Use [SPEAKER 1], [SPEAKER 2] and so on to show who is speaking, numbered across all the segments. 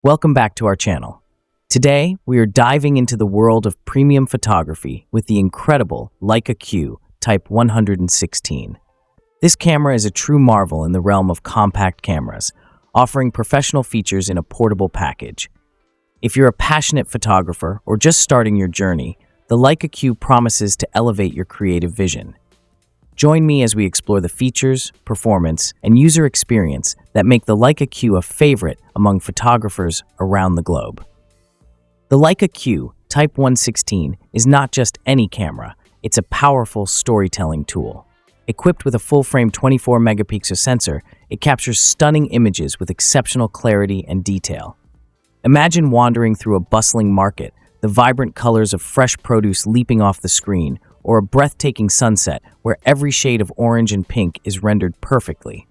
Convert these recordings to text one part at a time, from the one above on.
[SPEAKER 1] Welcome back to our channel. Today, we are diving into the world of premium photography with the incredible Leica Q Type 116. This camera is a true marvel in the realm of compact cameras, offering professional features in a portable package. If you're a passionate photographer or just starting your journey, the Leica Q promises to elevate your creative vision. Join me as we explore the features, performance, and user experience that make the Leica Q a favorite among photographers around the globe. The Leica Q Type 116 is not just any camera, it's a powerful storytelling tool. Equipped with a full-frame 24-megapixel sensor, it captures stunning images with exceptional clarity and detail. Imagine wandering through a bustling market, the vibrant colors of fresh produce leaping off the screen, or a breathtaking sunset where every shade of orange and pink is rendered perfectly.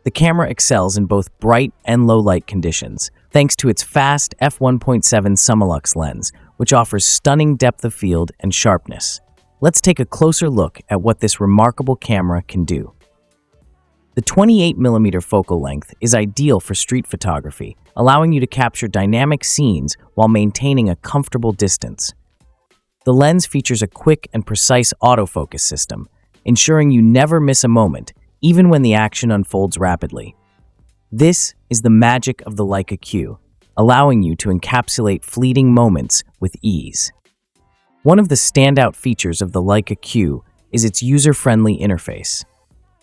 [SPEAKER 1] The camera excels in both bright and low light conditions, thanks to its fast f1.7 Summilux lens, which offers stunning depth of field and sharpness. Let's take a closer look at what this remarkable camera can do. The 28mm focal length is ideal for street photography, allowing you to capture dynamic scenes while maintaining a comfortable distance. The lens features a quick and precise autofocus system, ensuring you never miss a moment, even when the action unfolds rapidly. This is the magic of the Leica Q, allowing you to encapsulate fleeting moments with ease. One of the standout features of the Leica Q is its user-friendly interface.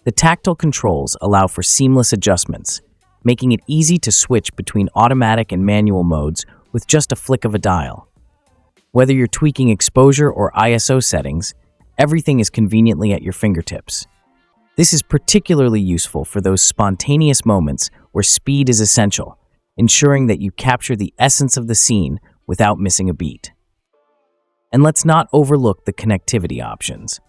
[SPEAKER 1] The tactile controls allow for seamless adjustments, making it easy to switch between automatic and manual modes with just a flick of a dial. Whether you're tweaking exposure or ISO settings, everything is conveniently at your fingertips. This is particularly useful for those spontaneous moments where speed is essential, ensuring that you capture the essence of the scene without missing a beat. And let's not overlook the connectivity options.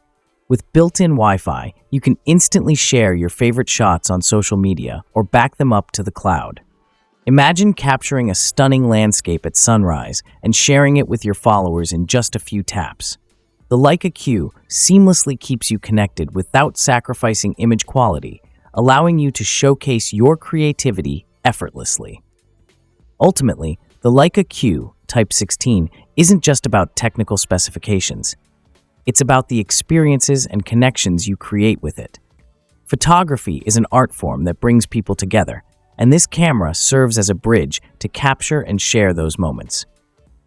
[SPEAKER 1] With built-in Wi-Fi, you can instantly share your favorite shots on social media or back them up to the cloud. Imagine capturing a stunning landscape at sunrise and sharing it with your followers in just a few taps. The Leica Q seamlessly keeps you connected without sacrificing image quality, allowing you to showcase your creativity effortlessly. Ultimately, the Leica Q Type 16 isn't just about technical specifications. It's about the experiences and connections you create with it. Photography is an art form that brings people together, and this camera serves as a bridge to capture and share those moments.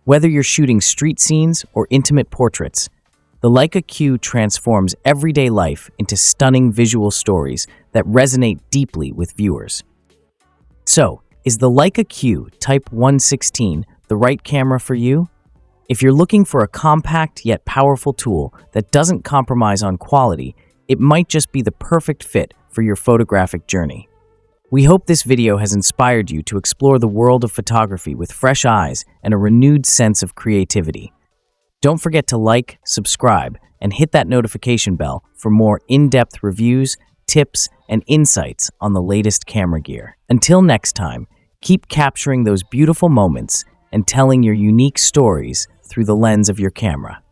[SPEAKER 1] Whether you're shooting street scenes or intimate portraits, the Leica Q transforms everyday life into stunning visual stories that resonate deeply with viewers. So, is the Leica Q Type 116 the right camera for you? If you're looking for a compact yet powerful tool that doesn't compromise on quality, it might just be the perfect fit for your photographic journey. We hope this video has inspired you to explore the world of photography with fresh eyes and a renewed sense of creativity. Don't forget to like, subscribe, and hit that notification bell for more in-depth reviews, tips, and insights on the latest camera gear. Until next time, keep capturing those beautiful moments and telling your unique stories through the lens of your camera.